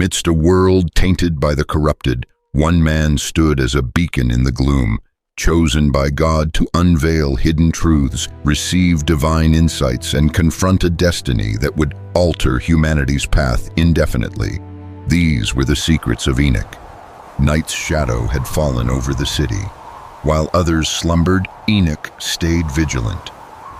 Amidst a world tainted by the corrupted, one man stood as a beacon in the gloom, chosen by God to unveil hidden truths, receive divine insights, and confront a destiny that would alter humanity's path indefinitely. These were the secrets of Enoch. Night's shadow had fallen over the city. While others slumbered, Enoch stayed vigilant.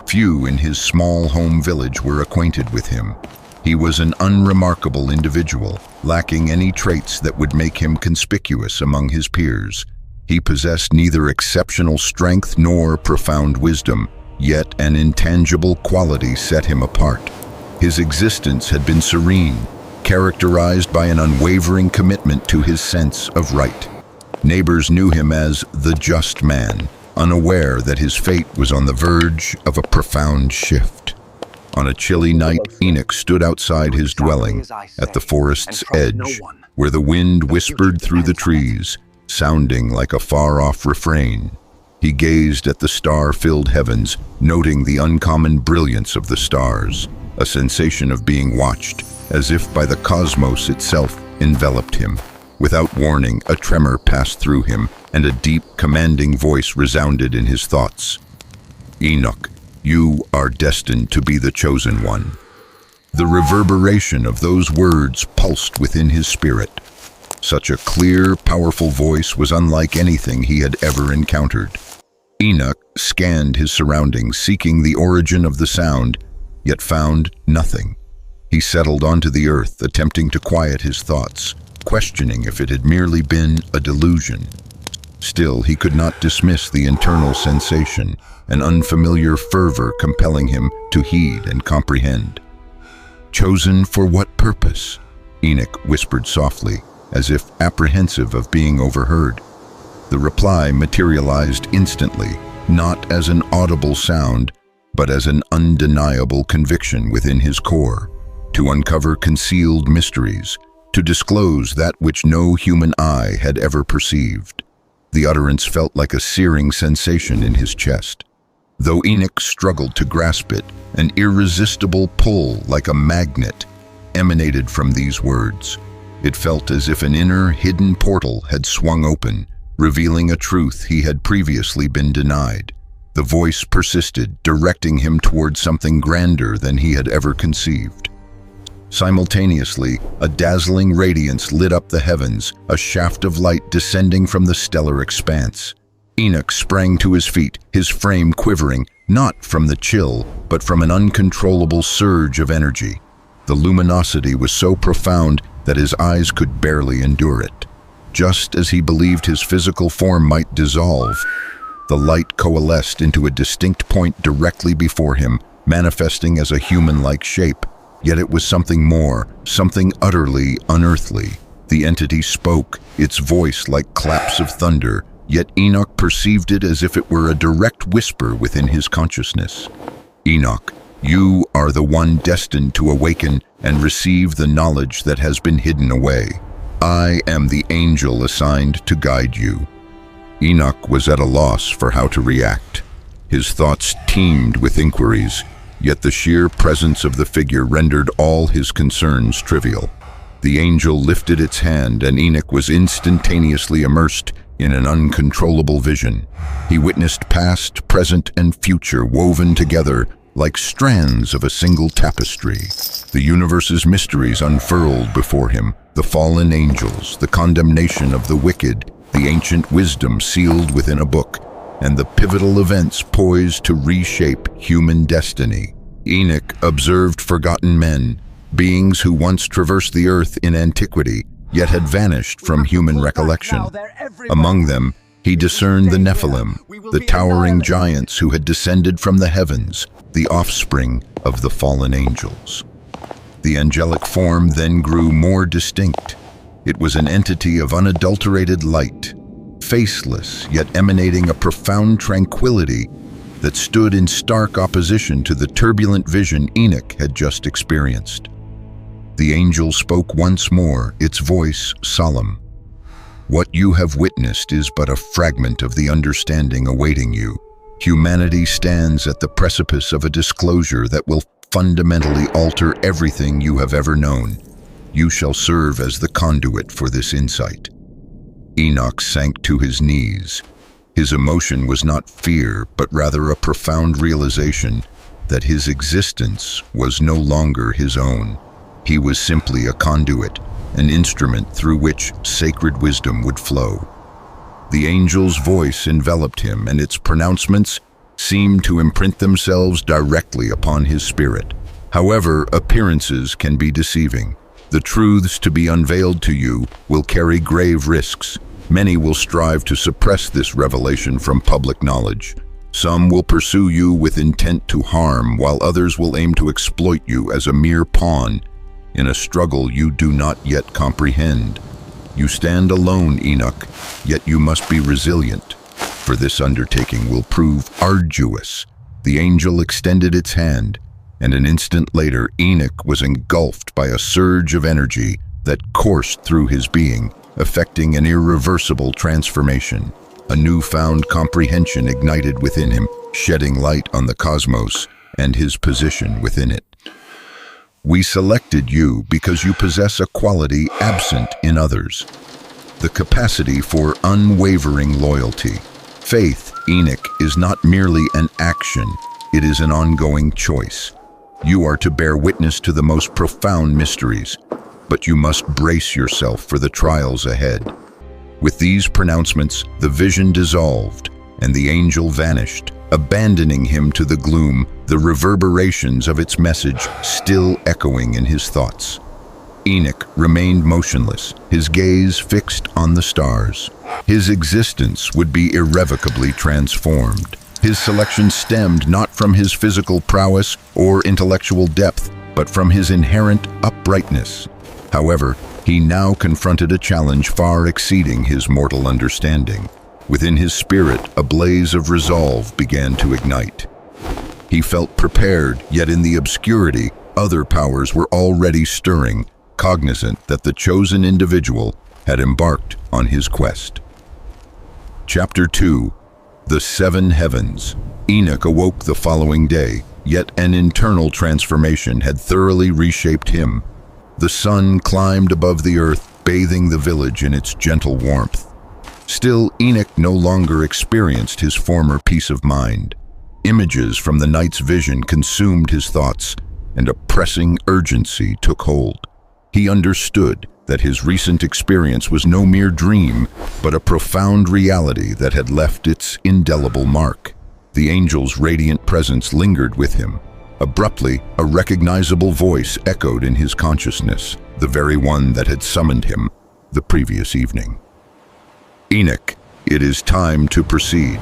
Few in his small home village were acquainted with him. He was an unremarkable individual, lacking any traits that would make him conspicuous among his peers. He possessed neither exceptional strength nor profound wisdom, yet an intangible quality set him apart. His existence had been serene, characterized by an unwavering commitment to his sense of right. Neighbors knew him as the just man, unaware that his fate was on the verge of a profound shift. On a chilly night, Enoch stood outside his dwelling at the forest's edge, where the wind whispered through the trees, sounding like a far-off refrain. He gazed at the star-filled heavens, noting the uncommon brilliance of the stars. A sensation of being watched, as if by the cosmos itself, enveloped him. Without warning, a tremor passed through him, and a deep, commanding voice resounded in his thoughts. "Enoch, you are destined to be the chosen one." The reverberation of those words pulsed within his spirit. Such a clear, powerful voice was unlike anything he had ever encountered. Enoch scanned his surroundings, seeking the origin of the sound, yet found nothing. He settled onto the earth, attempting to quiet his thoughts, questioning if it had merely been a delusion. Still, he could not dismiss the internal sensation, an unfamiliar fervor compelling him to heed and comprehend. "Chosen for what purpose?" Enoch whispered softly, as if apprehensive of being overheard. The reply materialized instantly, not as an audible sound, but as an undeniable conviction within his core. To uncover concealed mysteries, to disclose that which no human eye had ever perceived. The utterance felt like a searing sensation in his chest. Though Enoch struggled to grasp it, an irresistible pull, like a magnet, emanated from these words. It felt as if an inner, hidden portal had swung open, revealing a truth he had previously been denied. The voice persisted, directing him toward something grander than he had ever conceived. Simultaneously, a dazzling radiance lit up the heavens, a shaft of light descending from the stellar expanse. Enoch sprang to his feet, his frame quivering, not from the chill, but from an uncontrollable surge of energy. The luminosity was so profound that his eyes could barely endure it. Just as he believed his physical form might dissolve, the light coalesced into a distinct point directly before him, manifesting as a human-like shape. Yet it was something more, something utterly unearthly. The entity spoke, its voice like claps of thunder, yet Enoch perceived it as if it were a direct whisper within his consciousness. "Enoch, you are the one destined to awaken and receive the knowledge that has been hidden away. I am the angel assigned to guide you." Enoch was at a loss for how to react. His thoughts teemed with inquiries, yet the sheer presence of the figure rendered all his concerns trivial. The angel lifted its hand, and Enoch was instantaneously immersed in an uncontrollable vision. He witnessed past, present, and future woven together like strands of a single tapestry. The universe's mysteries unfurled before him, the fallen angels, the condemnation of the wicked, the ancient wisdom sealed within a book, and the pivotal events poised to reshape human destiny. Enoch observed forgotten men, beings who once traversed the earth in antiquity, yet had vanished from human recollection. Among them, he discerned the Nephilim, the towering giants who had descended from the heavens, the offspring of the fallen angels. The angelic form then grew more distinct. It was an entity of unadulterated light, faceless yet emanating a profound tranquility that stood in stark opposition to the turbulent vision Enoch had just experienced. The angel spoke once more, its voice solemn. "What you have witnessed is but a fragment of the understanding awaiting you. Humanity stands at the precipice of a disclosure that will fundamentally alter everything you have ever known. You shall serve as the conduit for this insight." Enoch sank to his knees. His emotion was not fear, but rather a profound realization that his existence was no longer his own. He was simply a conduit, an instrument through which sacred wisdom would flow. The angel's voice enveloped him, and its pronouncements seemed to imprint themselves directly upon his spirit. However, appearances can be deceiving. The truths to be unveiled to you will carry grave risks. Many will strive to suppress this revelation from public knowledge. Some will pursue you with intent to harm, while others will aim to exploit you as a mere pawn in a struggle you do not yet comprehend. You stand alone, Enoch, yet you must be resilient, for this undertaking will prove arduous. The angel extended its hand, and an instant later Enoch was engulfed by a surge of energy that coursed through his being, effecting an irreversible transformation. A newfound comprehension ignited within him, shedding light on the cosmos and his position within it. "We selected you because you possess a quality absent in others: the capacity for unwavering loyalty. Faith, Enoch, is not merely an action, it is an ongoing choice. You are to bear witness to the most profound mysteries, but you must brace yourself for the trials ahead." With these pronouncements, the vision dissolved, and the angel vanished, abandoning him to the gloom, the reverberations of its message still echoing in his thoughts. Enoch remained motionless, his gaze fixed on the stars. His existence would be irrevocably transformed. His selection stemmed not from his physical prowess or intellectual depth, but from his inherent uprightness. However, he now confronted a challenge far exceeding his mortal understanding. Within his spirit, a blaze of resolve began to ignite. He felt prepared, yet in the obscurity, other powers were already stirring, cognizant that the chosen individual had embarked on his quest. Chapter 2. The Seven Heavens. Enoch awoke the following day, yet an internal transformation had thoroughly reshaped him. The sun climbed above the earth, bathing the village in its gentle warmth. Still, Enoch no longer experienced his former peace of mind. Images from the night's vision consumed his thoughts, and a pressing urgency took hold. He understood that his recent experience was no mere dream, but a profound reality that had left its indelible mark. The angel's radiant presence lingered with him. Abruptly, a recognizable voice echoed in his consciousness, the very one that had summoned him the previous evening. "Enoch, it is time to proceed.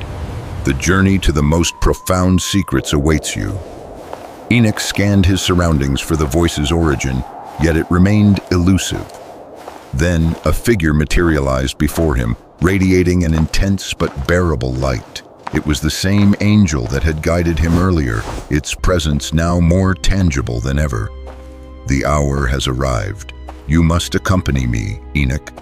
The journey to the most profound secrets awaits you." Enoch scanned his surroundings for the voice's origin, yet it remained elusive. Then a figure materialized before him, radiating an intense but bearable light. It was the same angel that had guided him earlier, its presence now more tangible than ever. "The hour has arrived. You must accompany me, Enoch.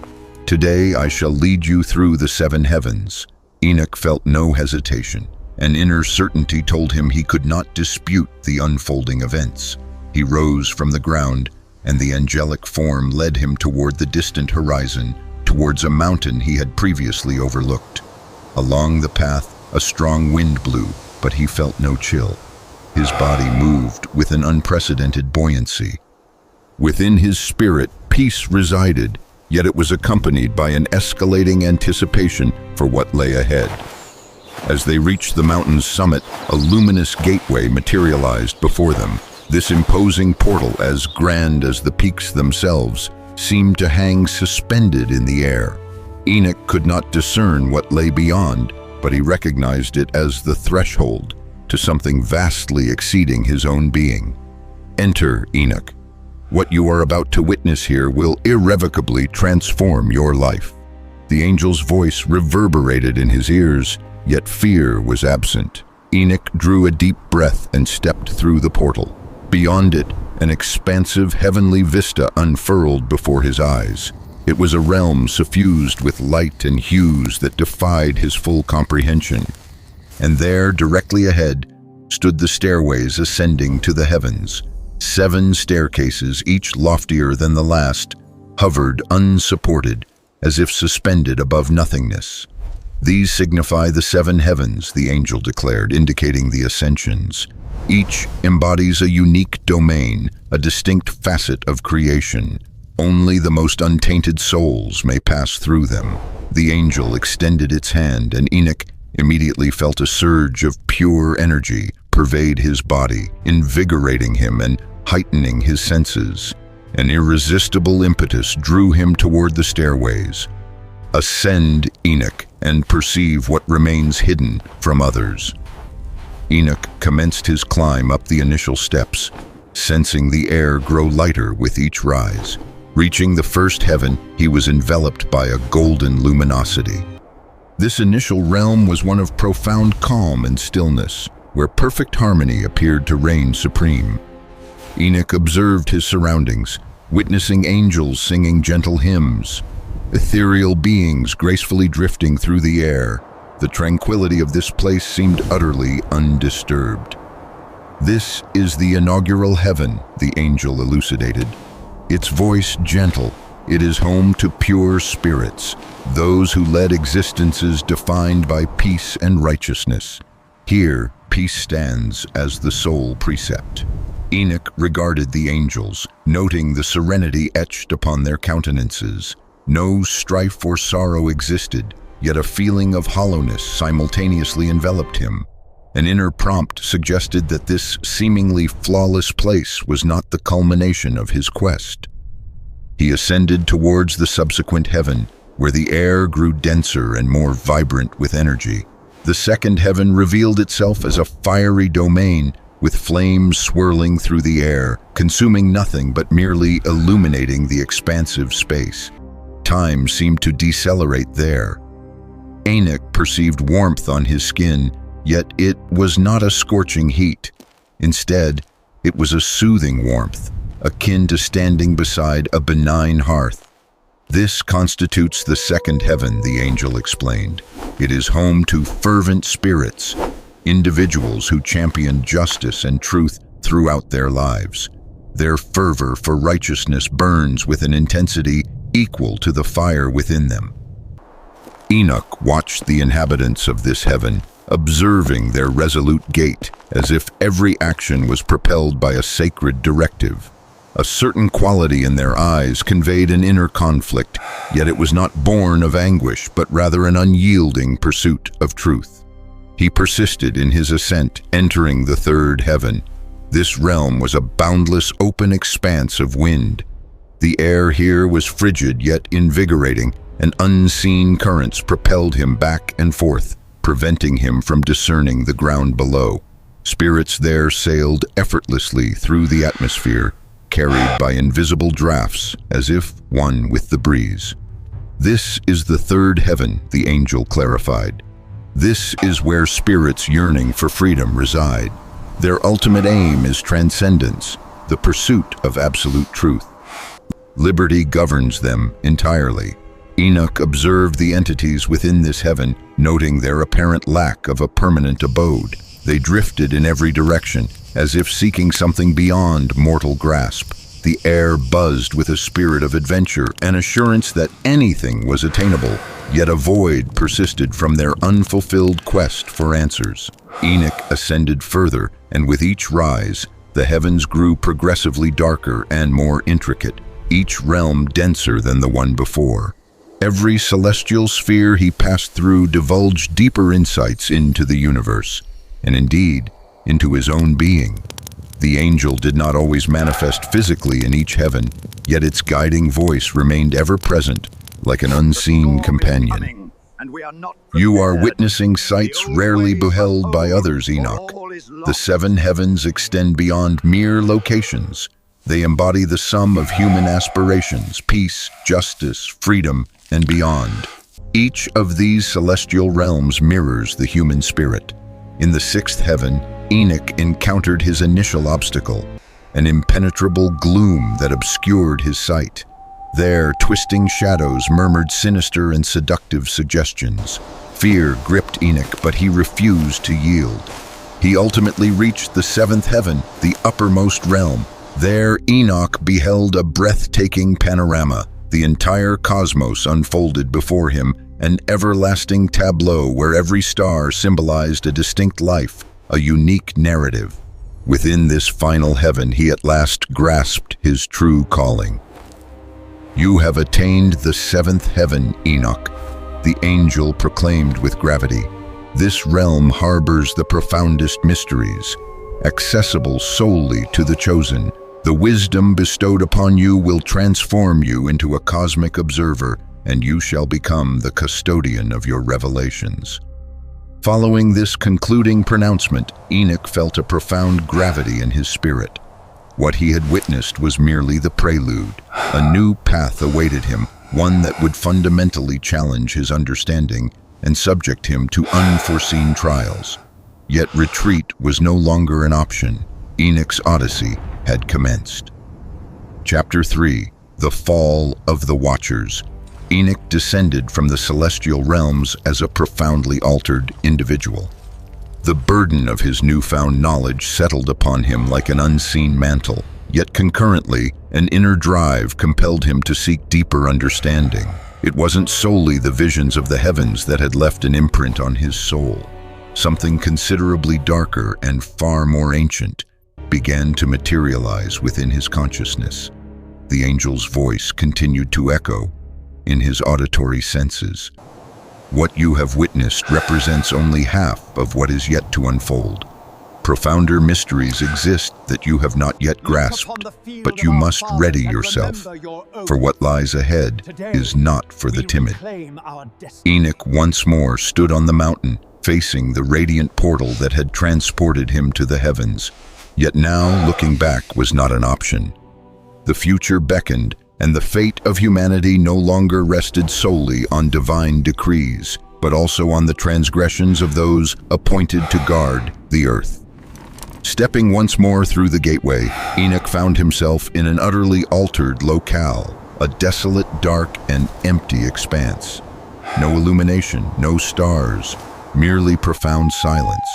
Today I shall lead you through the seven heavens." Enoch felt no hesitation. An inner certainty told him he could not dispute the unfolding events. He rose from the ground, and the angelic form led him toward the distant horizon, towards a mountain he had previously overlooked. Along the path, a strong wind blew, but he felt no chill. His body moved with an unprecedented buoyancy. Within his spirit, peace resided, yet it was accompanied by an escalating anticipation for what lay ahead. As they reached the mountain's summit, a luminous gateway materialized before them. This imposing portal, as grand as the peaks themselves, seemed to hang suspended in the air. Enoch could not discern what lay beyond, but he recognized it as the threshold to something vastly exceeding his own being. "Enter, Enoch. What you are about to witness here will irrevocably transform your life." The angel's voice reverberated in his ears, yet fear was absent. Enoch drew a deep breath and stepped through the portal. Beyond it, an expansive heavenly vista unfurled before his eyes. It was a realm suffused with light and hues that defied his full comprehension. And there, directly ahead, stood the stairways ascending to the heavens. 7 staircases, each loftier than the last, hovered unsupported, as if suspended above nothingness. These signify the 7 heavens, the angel declared, indicating the ascensions. Each embodies a unique domain, a distinct facet of creation. Only the most untainted souls may pass through them. The angel extended its hand, and Enoch immediately felt a surge of pure energy pervade his body, invigorating him and heightening his senses. An irresistible impetus drew him toward the stairways. Ascend, Enoch, and perceive what remains hidden from others. Enoch commenced his climb up the initial steps, sensing the air grow lighter with each rise. Reaching the first heaven, he was enveloped by a golden luminosity. This initial realm was one of profound calm and stillness, where perfect harmony appeared to reign supreme. Enoch observed his surroundings, witnessing angels singing gentle hymns, ethereal beings gracefully drifting through the air. The tranquility of this place seemed utterly undisturbed. "This is the inaugural heaven," the angel elucidated. Its voice gentle, it is home to pure spirits, those who led existences defined by peace and righteousness. Here, peace stands as the sole precept. Enoch regarded the angels, noting the serenity etched upon their countenances. No strife or sorrow existed, yet a feeling of hollowness simultaneously enveloped him. An inner prompt suggested that this seemingly flawless place was not the culmination of his quest. He ascended towards the subsequent heaven, where the air grew denser and more vibrant with energy. The second heaven revealed itself as a fiery domain, with flames swirling through the air, consuming nothing but merely illuminating the expansive space. Time seemed to decelerate there. Enoch perceived warmth on his skin, yet it was not a scorching heat. Instead, it was a soothing warmth, akin to standing beside a benign hearth. This constitutes the second heaven, the angel explained. It is home to fervent spirits, individuals who champion justice and truth throughout their lives. Their fervor for righteousness burns with an intensity equal to the fire within them. Enoch watched the inhabitants of this heaven, observing their resolute gait, as if every action was propelled by a sacred directive. A certain quality in their eyes conveyed an inner conflict, yet it was not born of anguish, but rather an unyielding pursuit of truth. He persisted in his ascent, entering the third heaven. This realm was a boundless open expanse of wind. The air here was frigid yet invigorating, and unseen currents propelled him back and forth, preventing him from discerning the ground below. Spirits there sailed effortlessly through the atmosphere, carried by invisible drafts, as if one with the breeze. This is the third heaven, the angel clarified. This is where spirits yearning for freedom reside. Their ultimate aim is transcendence, the pursuit of absolute truth. Liberty governs them entirely. Enoch observed the entities within this heaven, noting their apparent lack of a permanent abode. They drifted in every direction, as if seeking something beyond mortal grasp. The air buzzed with a spirit of adventure, an assurance that anything was attainable, yet a void persisted from their unfulfilled quest for answers. Enoch ascended further, and with each rise, the heavens grew progressively darker and more intricate, each realm denser than the one before. Every celestial sphere he passed through divulged deeper insights into the universe, and indeed, into his own being. The angel did not always manifest physically in each heaven, yet its guiding voice remained ever present, like an unseen companion. You are witnessing sights rarely beheld by others, Enoch. The 7 heavens extend beyond mere locations. They embody the sum of human aspirations, peace, justice, freedom, and beyond. Each of these celestial realms mirrors the human spirit. In the 6th heaven, Enoch encountered his initial obstacle, an impenetrable gloom that obscured his sight. There, twisting shadows murmured sinister and seductive suggestions. Fear gripped Enoch, but he refused to yield. He ultimately reached the 7th heaven, the uppermost realm, There, Enoch beheld a breathtaking panorama, the entire cosmos unfolded before him, an everlasting tableau where every star symbolized a distinct life, a unique narrative. Within this final heaven, he at last grasped his true calling. "You have attained the seventh heaven, Enoch," the angel proclaimed with gravity. "This realm harbors the profoundest mysteries, accessible solely to the chosen. The wisdom bestowed upon you will transform you into a cosmic observer, and you shall become the custodian of your revelations." Following this concluding pronouncement, Enoch felt a profound gravity in his spirit. What he had witnessed was merely the prelude. A new path awaited him, one that would fundamentally challenge his understanding and subject him to unforeseen trials. Yet retreat was no longer an option. Enoch's odyssey had commenced. Chapter 3: The Fall of the Watchers. Enoch descended from the celestial realms as a profoundly altered individual. The burden of his newfound knowledge settled upon him like an unseen mantle, yet concurrently, an inner drive compelled him to seek deeper understanding. It wasn't solely the visions of the heavens that had left an imprint on his soul. Something considerably darker and far more ancient began to materialize within his consciousness. The angel's voice continued to echo in his auditory senses. "What you have witnessed represents only half of what is yet to unfold. Profounder mysteries exist that you have not yet grasped, but you must ready yourself, for what lies ahead is not for the timid." Enoch once more stood on the mountain, facing the radiant portal that had transported him to the heavens. Yet now, looking back was not an option. The future beckoned, and the fate of humanity no longer rested solely on divine decrees, but also on the transgressions of those appointed to guard the earth. Stepping once more through the gateway, Enoch found himself in an utterly altered locale, a desolate, dark, and empty expanse. No illumination, no stars, merely profound silence.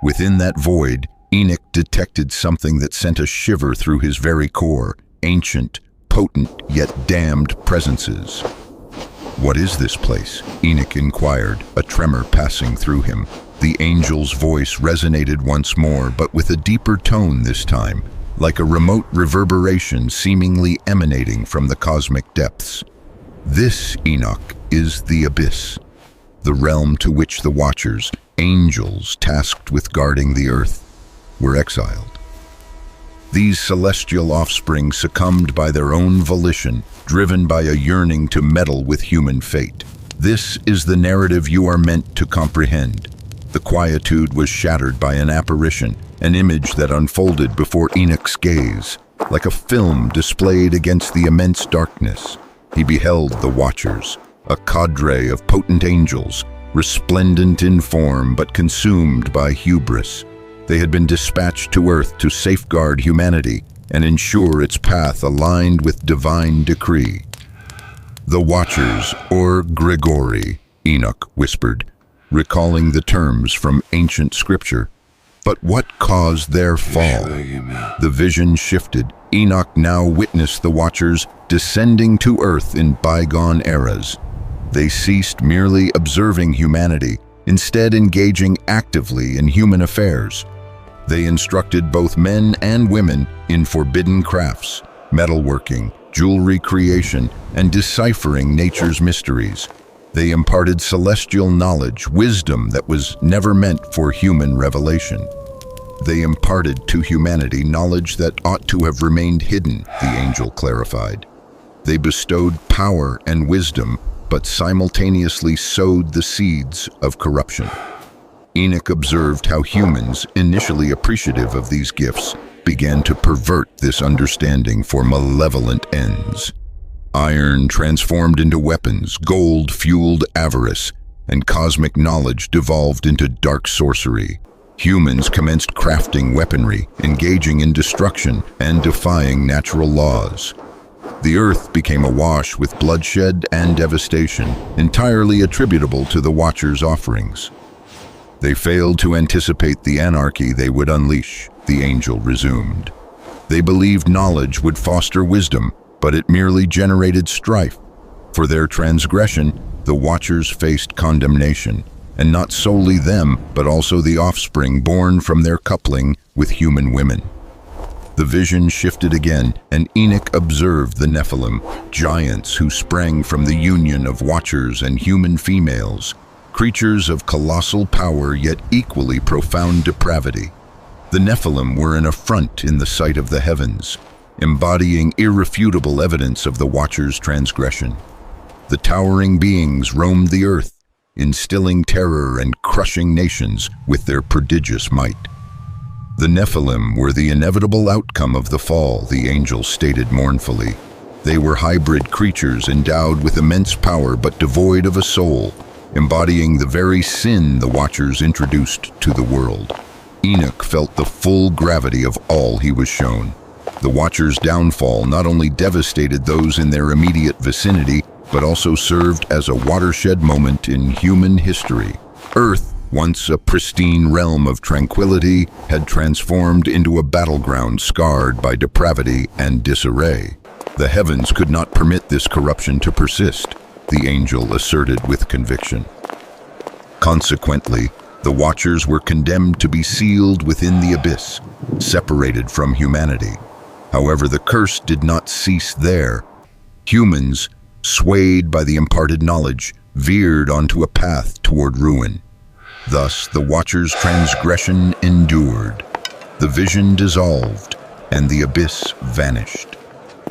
Within that void, Enoch detected something that sent a shiver through his very core: ancient, potent, yet damned presences. "What is this place?" Enoch inquired, a tremor passing through him. The angel's voice resonated once more, but with a deeper tone this time, like a remote reverberation seemingly emanating from the cosmic depths. "This, Enoch, is the abyss, the realm to which the Watchers, angels tasked with guarding the earth, were exiled. These celestial offspring succumbed by their own volition, driven by a yearning to meddle with human fate. This is the narrative you are meant to comprehend." The quietude was shattered by an apparition, an image that unfolded before Enoch's gaze, like a film displayed against the immense darkness. He beheld the Watchers, a cadre of potent angels, resplendent in form but consumed by hubris. They had been dispatched to Earth to safeguard humanity and ensure its path aligned with divine decree. "The Watchers, or Grigori," Enoch whispered, recalling the terms from ancient scripture. But what caused their fall? The vision shifted. Enoch now witnessed the Watchers descending to Earth in bygone eras. They ceased merely observing humanity, instead engaging actively in human affairs. They instructed both men and women in forbidden crafts, metalworking, jewelry creation, and deciphering nature's mysteries. They imparted celestial knowledge, wisdom that was never meant for human revelation. They imparted to humanity knowledge that ought to have remained hidden, the angel clarified. They bestowed power and wisdom, but simultaneously sowed the seeds of corruption. Enoch observed how humans, initially appreciative of these gifts, began to pervert this understanding for malevolent ends. Iron transformed into weapons, gold fueled avarice, and cosmic knowledge devolved into dark sorcery. Humans commenced crafting weaponry, engaging in destruction, and defying natural laws. The earth became awash with bloodshed and devastation, entirely attributable to the Watchers' offerings. They failed to anticipate the anarchy they would unleash, the angel resumed. They believed knowledge would foster wisdom, but it merely generated strife. For their transgression, the Watchers faced condemnation, and not solely them, but also the offspring born from their coupling with human women. The vision shifted again, and Enoch observed the Nephilim, giants who sprang from the union of Watchers and human females, creatures of colossal power yet equally profound depravity. The Nephilim were an affront in the sight of the heavens, embodying irrefutable evidence of the Watchers' transgression. The towering beings roamed the earth, instilling terror and crushing nations with their prodigious might. The Nephilim were the inevitable outcome of the fall, the angel stated mournfully. They were hybrid creatures endowed with immense power but devoid of a soul, embodying the very sin the Watchers introduced to the world. Enoch felt the full gravity of all he was shown. The Watchers' downfall not only devastated those in their immediate vicinity, but also served as a watershed moment in human history. Earth, once a pristine realm of tranquility, had transformed into a battleground scarred by depravity and disarray. The heavens could not permit this corruption to persist, the angel asserted with conviction. Consequently, the Watchers were condemned to be sealed within the abyss, separated from humanity. However, the curse did not cease there. Humans, swayed by the imparted knowledge, veered onto a path toward ruin. Thus, the Watchers' transgression endured. The vision dissolved, and the abyss vanished.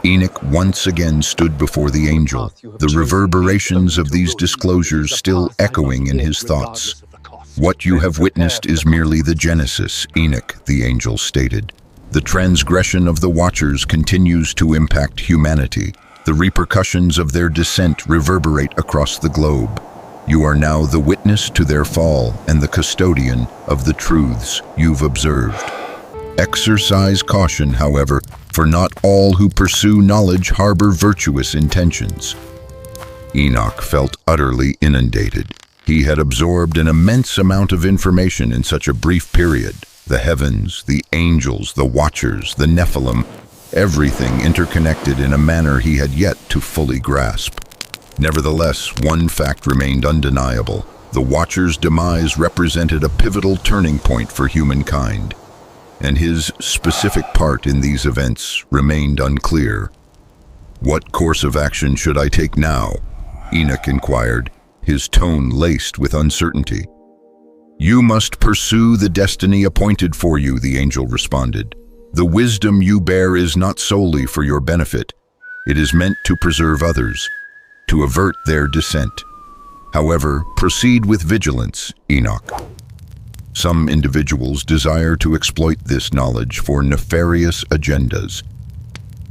Enoch once again stood before the angel, the reverberations of these disclosures still echoing in his thoughts. "What you have witnessed is merely the genesis," Enoch, the angel, stated. "The transgression of the Watchers continues to impact humanity. The repercussions of their descent reverberate across the globe. You are now the witness to their fall and the custodian of the truths you've observed. Exercise caution, however, for not all who pursue knowledge harbor virtuous intentions." Enoch felt utterly inundated. He had absorbed an immense amount of information in such a brief period. The heavens, the angels, the Watchers, the Nephilim, everything interconnected in a manner he had yet to fully grasp. Nevertheless, one fact remained undeniable. The Watchers' demise represented a pivotal turning point for humankind, and his specific part in these events remained unclear. "What course of action should I take now?" Enoch inquired, his tone laced with uncertainty. "You must pursue the destiny appointed for you," the angel responded. "The wisdom you bear is not solely for your benefit. It is meant to preserve others, to avert their descent. However, proceed with vigilance, Enoch. Some individuals desire to exploit this knowledge for nefarious agendas.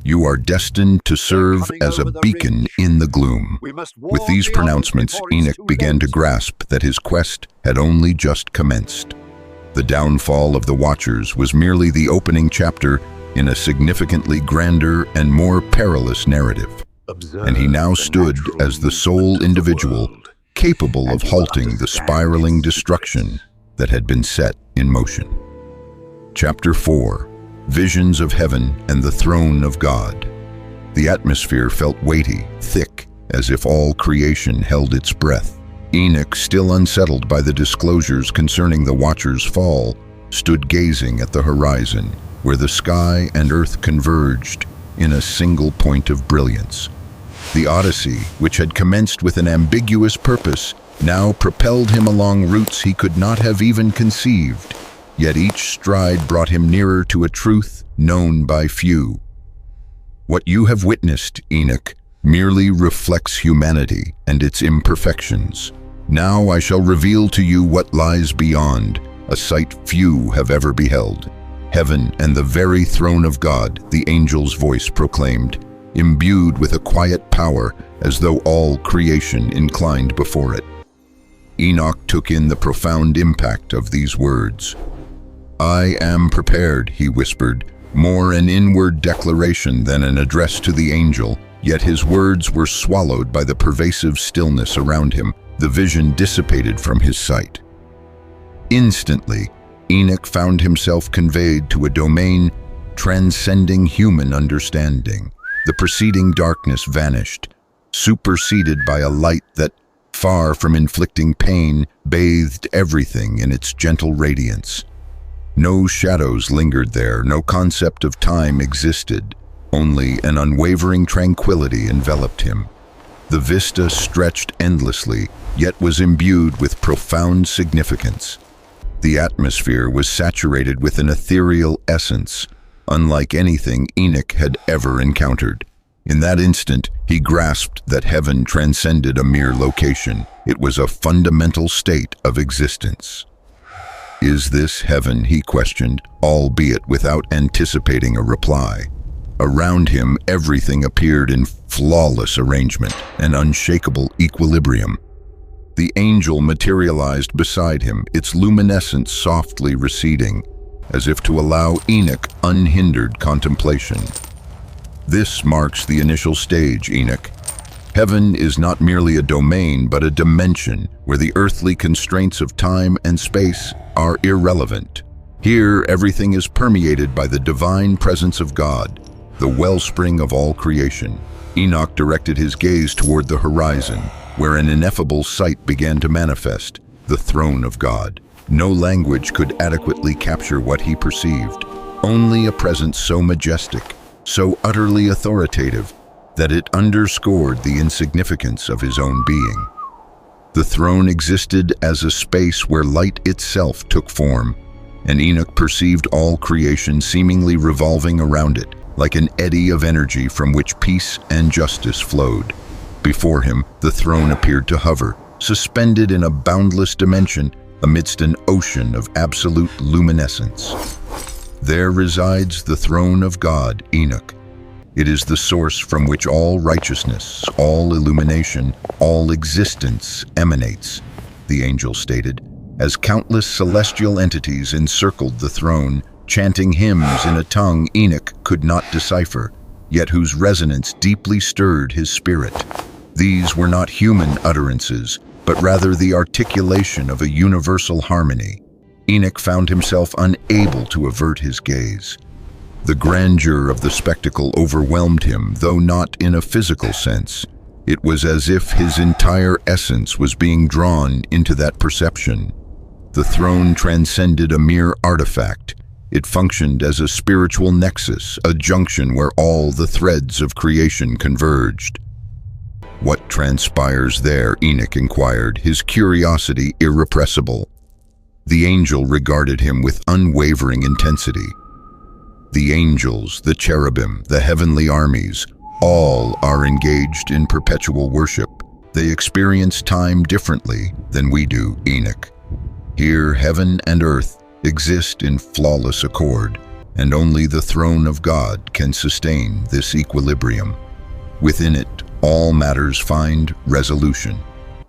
You are destined to serve as a beacon in the gloom." With these pronouncements, Enoch began to grasp that his quest had only just commenced. The downfall of the Watchers was merely the opening chapter in a significantly grander and more perilous narrative, and he now stood as the sole individual capable of halting the spiraling destruction that had been set in motion. Chapter 4: Visions of Heaven and the Throne of God. The atmosphere felt weighty, thick, as if all creation held its breath. Enoch, still unsettled by the disclosures concerning the Watchers' fall, stood gazing at the horizon, where the sky and earth converged in a single point of brilliance. The Odyssey, which had commenced with an ambiguous purpose, now propelled him along routes he could not have even conceived, yet each stride brought him nearer to a truth known by few. What you have witnessed, Enoch, merely reflects humanity and its imperfections. Now I shall reveal to you what lies beyond, a sight few have ever beheld. Heaven and the very throne of God, the angel's voice proclaimed, imbued with a quiet power as though all creation inclined before it. Enoch took in the profound impact of these words. "I am prepared," he whispered, more an inward declaration than an address to the angel, yet his words were swallowed by the pervasive stillness around him. The vision dissipated from his sight. Instantly, Enoch found himself conveyed to a domain transcending human understanding. The preceding darkness vanished, superseded by a light that, far from inflicting pain, bathed everything in its gentle radiance. No shadows lingered there, no concept of time existed. Only an unwavering tranquility enveloped him. The vista stretched endlessly, yet was imbued with profound significance. The atmosphere was saturated with an ethereal essence, unlike anything Enoch had ever encountered. In that instant, he grasped that heaven transcended a mere location. It was a fundamental state of existence. "Is this heaven?" he questioned, albeit without anticipating a reply. Around him, everything appeared in flawless arrangement and unshakable equilibrium. The angel materialized beside him, its luminescence softly receding, as if to allow Enoch unhindered contemplation. "This marks the initial stage, Enoch. Heaven is not merely a domain, but a dimension where the earthly constraints of time and space are irrelevant. Here, everything is permeated by the divine presence of God, the wellspring of all creation." Enoch directed his gaze toward the horizon, where an ineffable sight began to manifest, the throne of God. No language could adequately capture what he perceived. Only a presence so majestic, so utterly authoritative, that it underscored the insignificance of his own being. The throne existed as a space where light itself took form, and Enoch perceived all creation seemingly revolving around it, like an eddy of energy from which peace and justice flowed. Before him, the throne appeared to hover, suspended in a boundless dimension amidst an ocean of absolute luminescence. There resides the throne of God, Enoch. It is the source from which all righteousness, all illumination, all existence emanates, the angel stated, as countless celestial entities encircled the throne, chanting hymns in a tongue Enoch could not decipher, yet whose resonance deeply stirred his spirit. These were not human utterances, but rather the articulation of a universal harmony. Enoch found himself unable to avert his gaze. The grandeur of the spectacle overwhelmed him, though not in a physical sense. It was as if his entire essence was being drawn into that perception. The throne transcended a mere artifact. It functioned as a spiritual nexus, a junction where all the threads of creation converged. "What transpires there?" Enoch inquired, his curiosity irrepressible. The angel regarded him with unwavering intensity. The angels, the cherubim, the heavenly armies, all are engaged in perpetual worship. They experience time differently than we do, Enoch. Here, heaven and earth exist in flawless accord, and only the throne of God can sustain this equilibrium. Within it, all matters find resolution.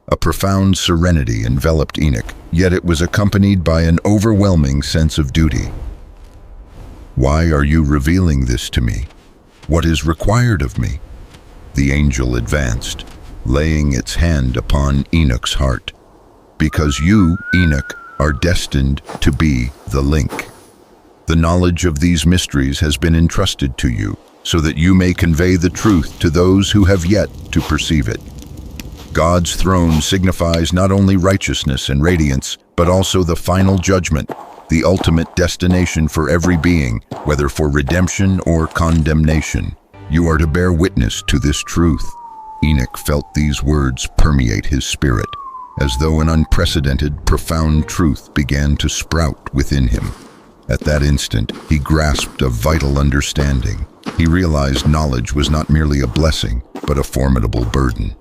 A profound serenity enveloped Enoch, yet it was accompanied by an overwhelming sense of duty. "Why are you revealing this to me? What is required of me?" The angel advanced, laying its hand upon Enoch's heart. "Because you, Enoch, are destined to be the link. The knowledge of these mysteries has been entrusted to you, so that you may convey the truth to those who have yet to perceive it. God's throne signifies not only righteousness and radiance, but also the final judgment, the ultimate destination for every being, whether for redemption or condemnation. You are to bear witness to this truth." Enoch felt these words permeate his spirit, as though an unprecedented, profound truth began to sprout within him. At that instant, he grasped a vital understanding. He realized knowledge was not merely a blessing, but a formidable burden.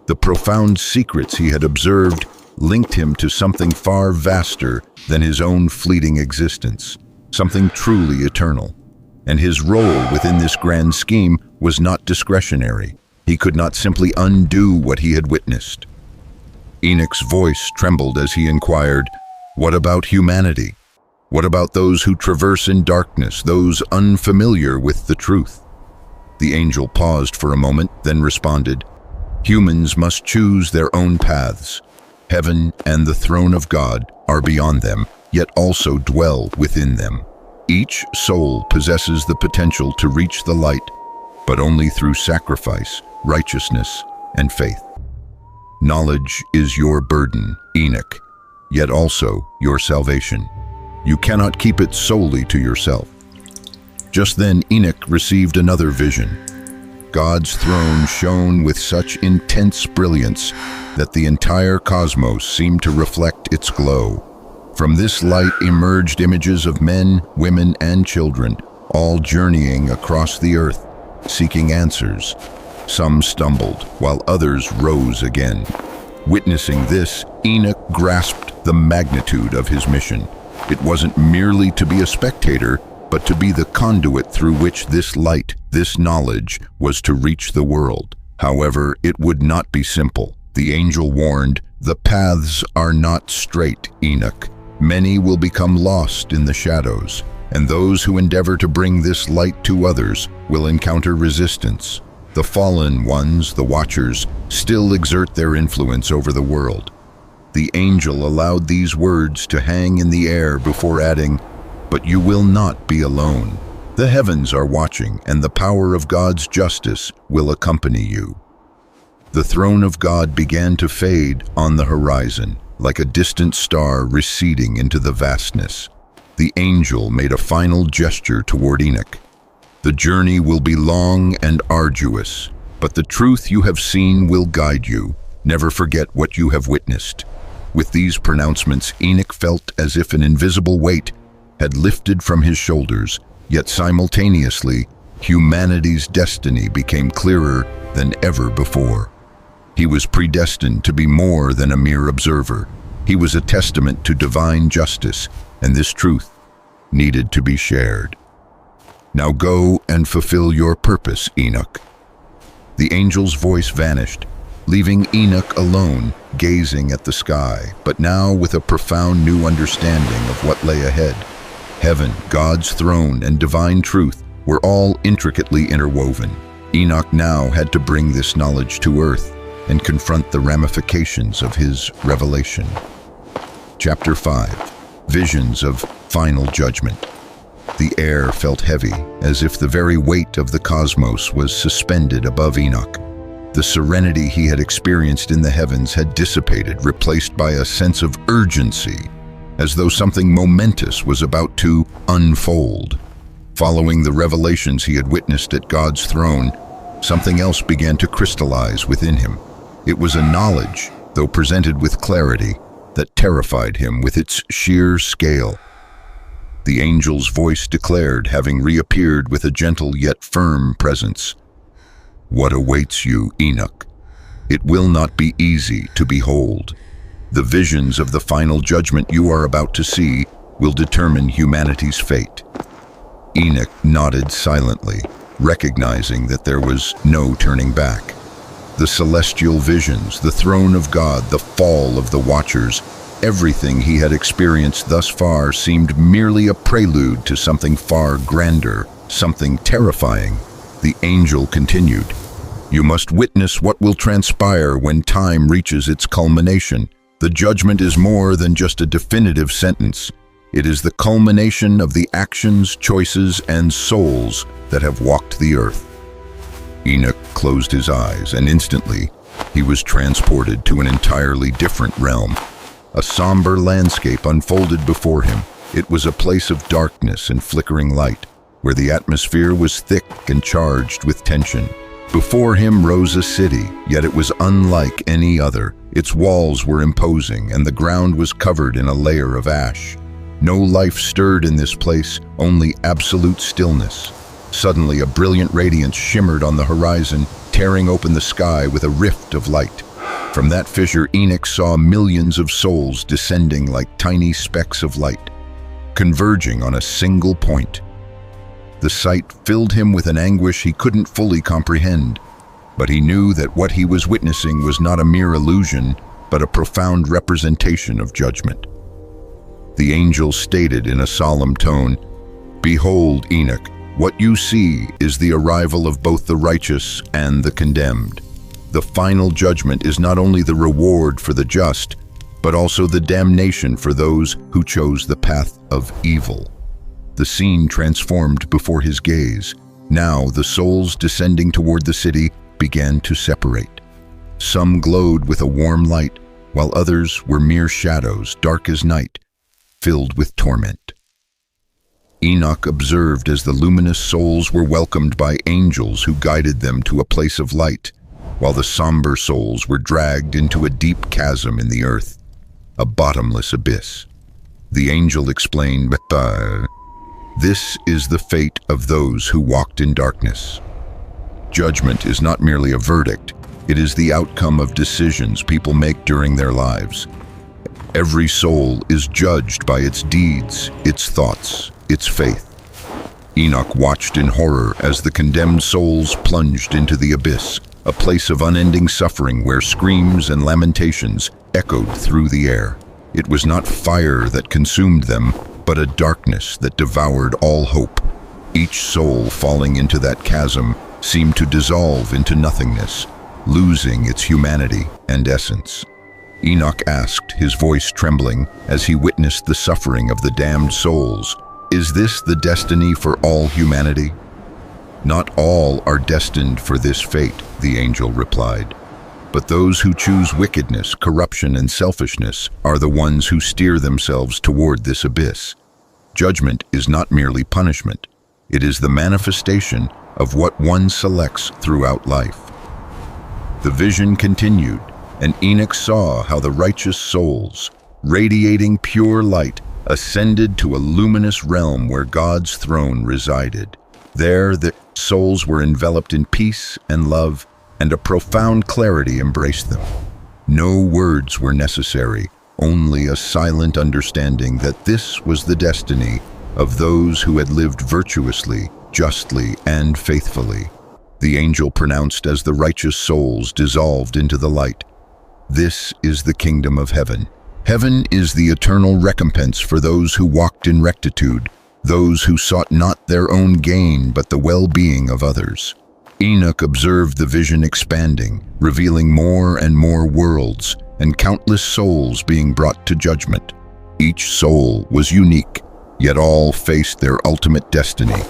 The profound secrets he had observed linked him to something far vaster than his own fleeting existence, something truly eternal. And his role within this grand scheme was not discretionary. He could not simply undo what he had witnessed. Enoch's voice trembled as he inquired, "What about humanity? What about those who traverse in darkness, those unfamiliar with the truth?" The angel paused for a moment, then responded, "Humans must choose their own paths. Heaven and the throne of God are beyond them, yet also dwell within them. Each soul possesses the potential to reach the light, but only through sacrifice, righteousness, and faith. Knowledge is your burden, Enoch, yet also your salvation. You cannot keep it solely to yourself. Just then Enoch received another vision. God's throne shone with such intense brilliance that the entire cosmos seemed to reflect its glow. From this light emerged images of men, women, and children, all journeying across the earth, seeking answers. Some stumbled, while others rose again. Witnessing this, Enoch grasped the magnitude of his mission. It wasn't merely to be a spectator, but to be the conduit through which this light, this knowledge, was to reach the world. However, it would not be simple. The angel warned, "The paths are not straight, Enoch. Many will become lost in the shadows, and those who endeavor to bring this light to others will encounter resistance. The fallen ones, the watchers, still exert their influence over the world." The angel allowed these words to hang in the air before adding, "But you will not be alone. The heavens are watching, and the power of God's justice will accompany you." The throne of God began to fade on the horizon, like a distant star receding into the vastness. The angel made a final gesture toward Enoch. "The journey will be long and arduous, but the truth you have seen will guide you. Never forget what you have witnessed." With these pronouncements, Enoch felt as if an invisible weight had lifted from his shoulders, yet simultaneously, humanity's destiny became clearer than ever before. He was predestined to be more than a mere observer. He was a testament to divine justice, and this truth needed to be shared. "Now go and fulfill your purpose, Enoch." The angel's voice vanished, leaving Enoch alone, gazing at the sky, but now with a profound new understanding of what lay ahead. Heaven, God's throne, and divine truth were all intricately interwoven. Enoch now had to bring this knowledge to earth and confront the ramifications of his revelation. Chapter 5. Visions of Final Judgment. The air felt heavy, as if the very weight of the cosmos was suspended above Enoch. The serenity he had experienced in the heavens had dissipated, replaced by a sense of urgency, as though something momentous was about to unfold. Following the revelations he had witnessed at God's throne, something else began to crystallize within him. It was a knowledge, though presented with clarity, that terrified him with its sheer scale. The angel's voice declared, having reappeared with a gentle yet firm presence, "What awaits you, Enoch? It will not be easy to behold. The visions of the final judgment you are about to see will determine humanity's fate." Enoch nodded silently, recognizing that there was no turning back. The celestial visions, the throne of God, the fall of the Watchers, everything he had experienced thus far seemed merely a prelude to something far grander, something terrifying. The angel continued, "You must witness what will transpire when time reaches its culmination. The judgment is more than just a definitive sentence. It is the culmination of the actions, choices, and souls that have walked the earth." Enoch closed his eyes, and instantly he was transported to an entirely different realm. A somber landscape unfolded before him. It was a place of darkness and flickering light, where the atmosphere was thick and charged with tension. Before him rose a city, yet it was unlike any other. Its walls were imposing, and the ground was covered in a layer of ash. No life stirred in this place, only absolute stillness. Suddenly, a brilliant radiance shimmered on the horizon, tearing open the sky with a rift of light. From that fissure, Enoch saw millions of souls descending like tiny specks of light, converging on a single point. The sight filled him with an anguish he couldn't fully comprehend, but he knew that what he was witnessing was not a mere illusion, but a profound representation of judgment. The angel stated in a solemn tone, "Behold, Enoch, what you see is the arrival of both the righteous and the condemned. The final judgment is not only the reward for the just, but also the damnation for those who chose the path of evil." The scene transformed before his gaze. Now the souls descending toward the city began to separate. Some glowed with a warm light, while others were mere shadows, dark as night, filled with torment. Enoch observed as the luminous souls were welcomed by angels who guided them to a place of light, while the somber souls were dragged into a deep chasm in the earth, a bottomless abyss. The angel explained, "This is the fate of those who walked in darkness." Judgment is not merely a verdict, it is the outcome of decisions people make during their lives. Every soul is judged by its deeds, its thoughts, its faith. Enoch watched in horror as the condemned souls plunged into the abyss, a place of unending suffering where screams and lamentations echoed through the air. It was not fire that consumed them, but a darkness that devoured all hope. Each soul falling into that chasm seemed to dissolve into nothingness, losing its humanity and essence. Enoch asked, his voice trembling, as he witnessed the suffering of the damned souls, "Is this the destiny for all humanity?" "Not all are destined for this fate," the angel replied. "But those who choose wickedness, corruption, and selfishness are the ones who steer themselves toward this abyss." Judgment is not merely punishment. It is the manifestation of what one selects throughout life. The vision continued, and Enoch saw how the righteous souls, radiating pure light, ascended to a luminous realm where God's throne resided. There, the souls were enveloped in peace and love, and a profound clarity embraced them. No words were necessary, only a silent understanding that this was the destiny of those who had lived virtuously, justly, and faithfully. The angel pronounced as the righteous souls dissolved into the light, "This is the kingdom of heaven." Heaven is the eternal recompense for those who walked in rectitude, those who sought not their own gain but the well-being of others. Enoch observed the vision expanding, revealing more and more worlds, and countless souls being brought to judgment. Each soul was unique, yet all faced their ultimate destiny.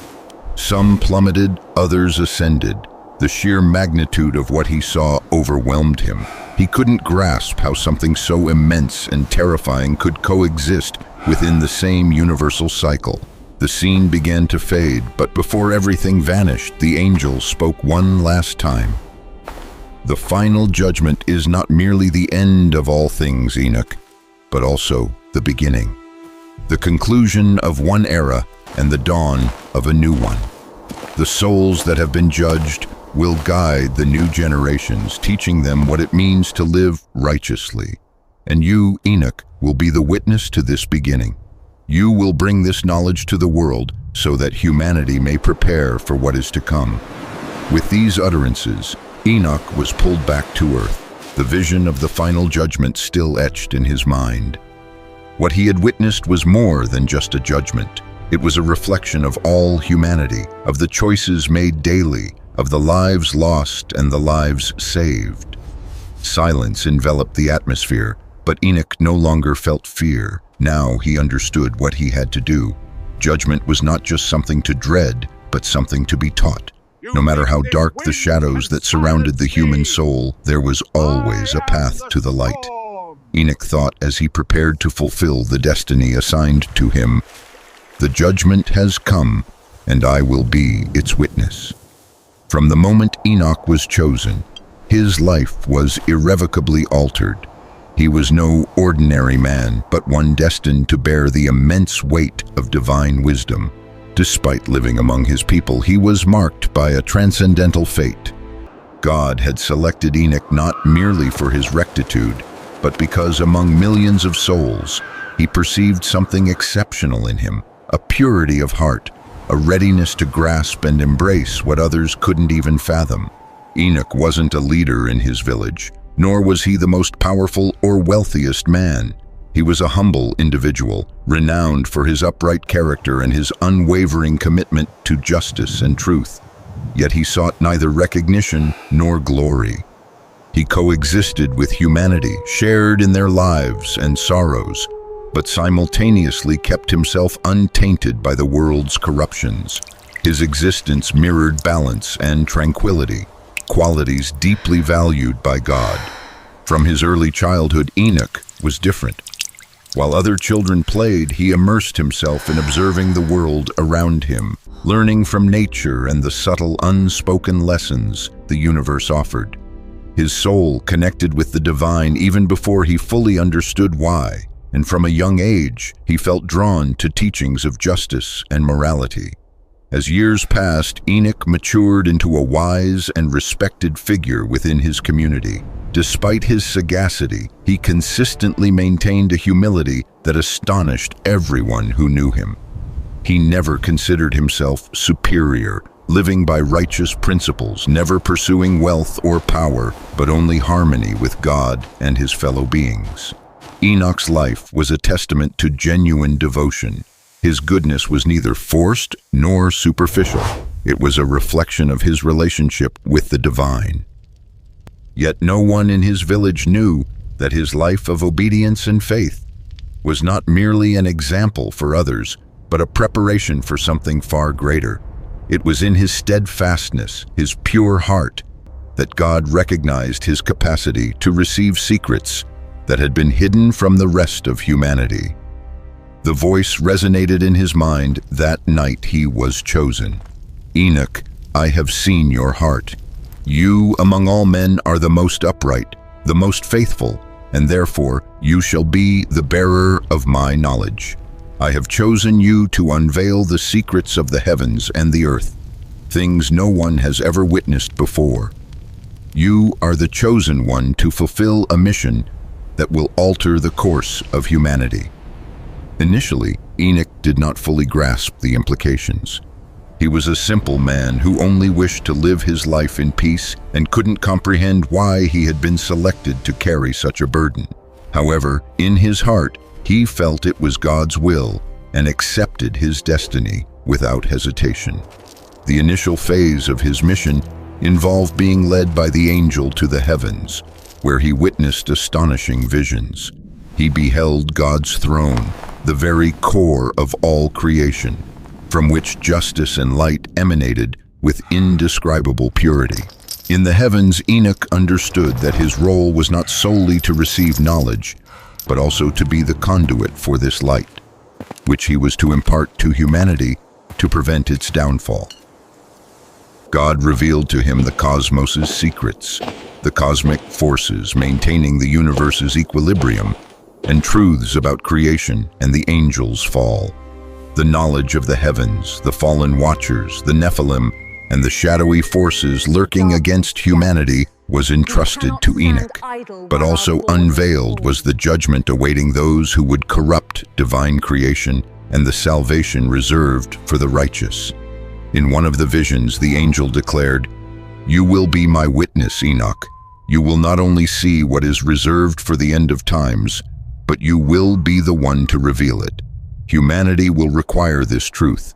Some plummeted, others ascended. The sheer magnitude of what he saw overwhelmed him. He couldn't grasp how something so immense and terrifying could coexist within the same universal cycle. The scene began to fade, but before everything vanished, the angel spoke one last time. "The final judgment is not merely the end of all things, Enoch, but also the beginning. The conclusion of one era and the dawn of a new one. The souls that have been judged will guide the new generations, teaching them what it means to live righteously. And you, Enoch, will be the witness to this beginning. You will bring this knowledge to the world so that humanity may prepare for what is to come." With these utterances, Enoch was pulled back to earth, the vision of the final judgment still etched in his mind. What he had witnessed was more than just a judgment. It was a reflection of all humanity, of the choices made daily, of the lives lost and the lives saved. Silence enveloped the atmosphere, but Enoch no longer felt fear. Now he understood what he had to do. Judgment was not just something to dread, but something to be taught. No matter how dark the shadows that surrounded the human soul, there was always a path to the light. Enoch thought as he prepared to fulfill the destiny assigned to him, "The judgment has come, and I will be its witness." From the moment Enoch was chosen, his life was irrevocably altered. He was no ordinary man, but one destined to bear the immense weight of divine wisdom. Despite living among his people, he was marked by a transcendental fate. God had selected Enoch not merely for his rectitude, but because among millions of souls, he perceived something exceptional in him, a purity of heart, a readiness to grasp and embrace what others couldn't even fathom. Enoch wasn't a leader in his village, nor was he the most powerful or wealthiest man. He was a humble individual, renowned for his upright character and his unwavering commitment to justice and truth. Yet he sought neither recognition nor glory. He coexisted with humanity, shared in their lives and sorrows, but simultaneously kept himself untainted by the world's corruptions. His existence mirrored balance and tranquility, qualities deeply valued by God. From his early childhood, Enoch was different. While other children played, he immersed himself in observing the world around him, learning from nature and the subtle, unspoken lessons the universe offered. His soul connected with the divine even before he fully understood why, and from a young age, he felt drawn to teachings of justice and morality. As years passed, Enoch matured into a wise and respected figure within his community. Despite his sagacity, he consistently maintained a humility that astonished everyone who knew him. He never considered himself superior, living by righteous principles, never pursuing wealth or power, but only harmony with God and his fellow beings. Enoch's life was a testament to genuine devotion. His goodness was neither forced nor superficial. It was a reflection of his relationship with the divine. Yet no one in his village knew that his life of obedience and faith was not merely an example for others, but a preparation for something far greater. It was in his steadfastness, his pure heart, that God recognized his capacity to receive secrets that had been hidden from the rest of humanity. The voice resonated in his mind that night he was chosen. Enoch, I have seen your heart. You among all men are the most upright, the most faithful, and therefore you shall be the bearer of my knowledge. I have chosen you to unveil the secrets of the heavens and the earth, things no one has ever witnessed before. You are the chosen one to fulfill a mission that will alter the course of humanity. Initially, Enoch did not fully grasp the implications. He was a simple man who only wished to live his life in peace and couldn't comprehend why he had been selected to carry such a burden. However, in his heart, he felt it was God's will and accepted his destiny without hesitation. The initial phase of his mission involved being led by the angel to the heavens, where he witnessed astonishing visions. He beheld God's throne, the very core of all creation, from which justice and light emanated with indescribable purity. In the heavens, Enoch understood that his role was not solely to receive knowledge, but also to be the conduit for this light, which he was to impart to humanity to prevent its downfall. God revealed to him the cosmos's secrets, the cosmic forces maintaining the universe's equilibrium, and truths about creation and the angels' fall. The knowledge of the heavens, the fallen watchers, the Nephilim, and the shadowy forces lurking against humanity was entrusted to Enoch, but also unveiled was the judgment awaiting those who would corrupt divine creation and the salvation reserved for the righteous. In one of the visions, the angel declared, "You will be my witness, Enoch. You will not only see what is reserved for the end of times, but you will be the one to reveal it. Humanity will require this truth,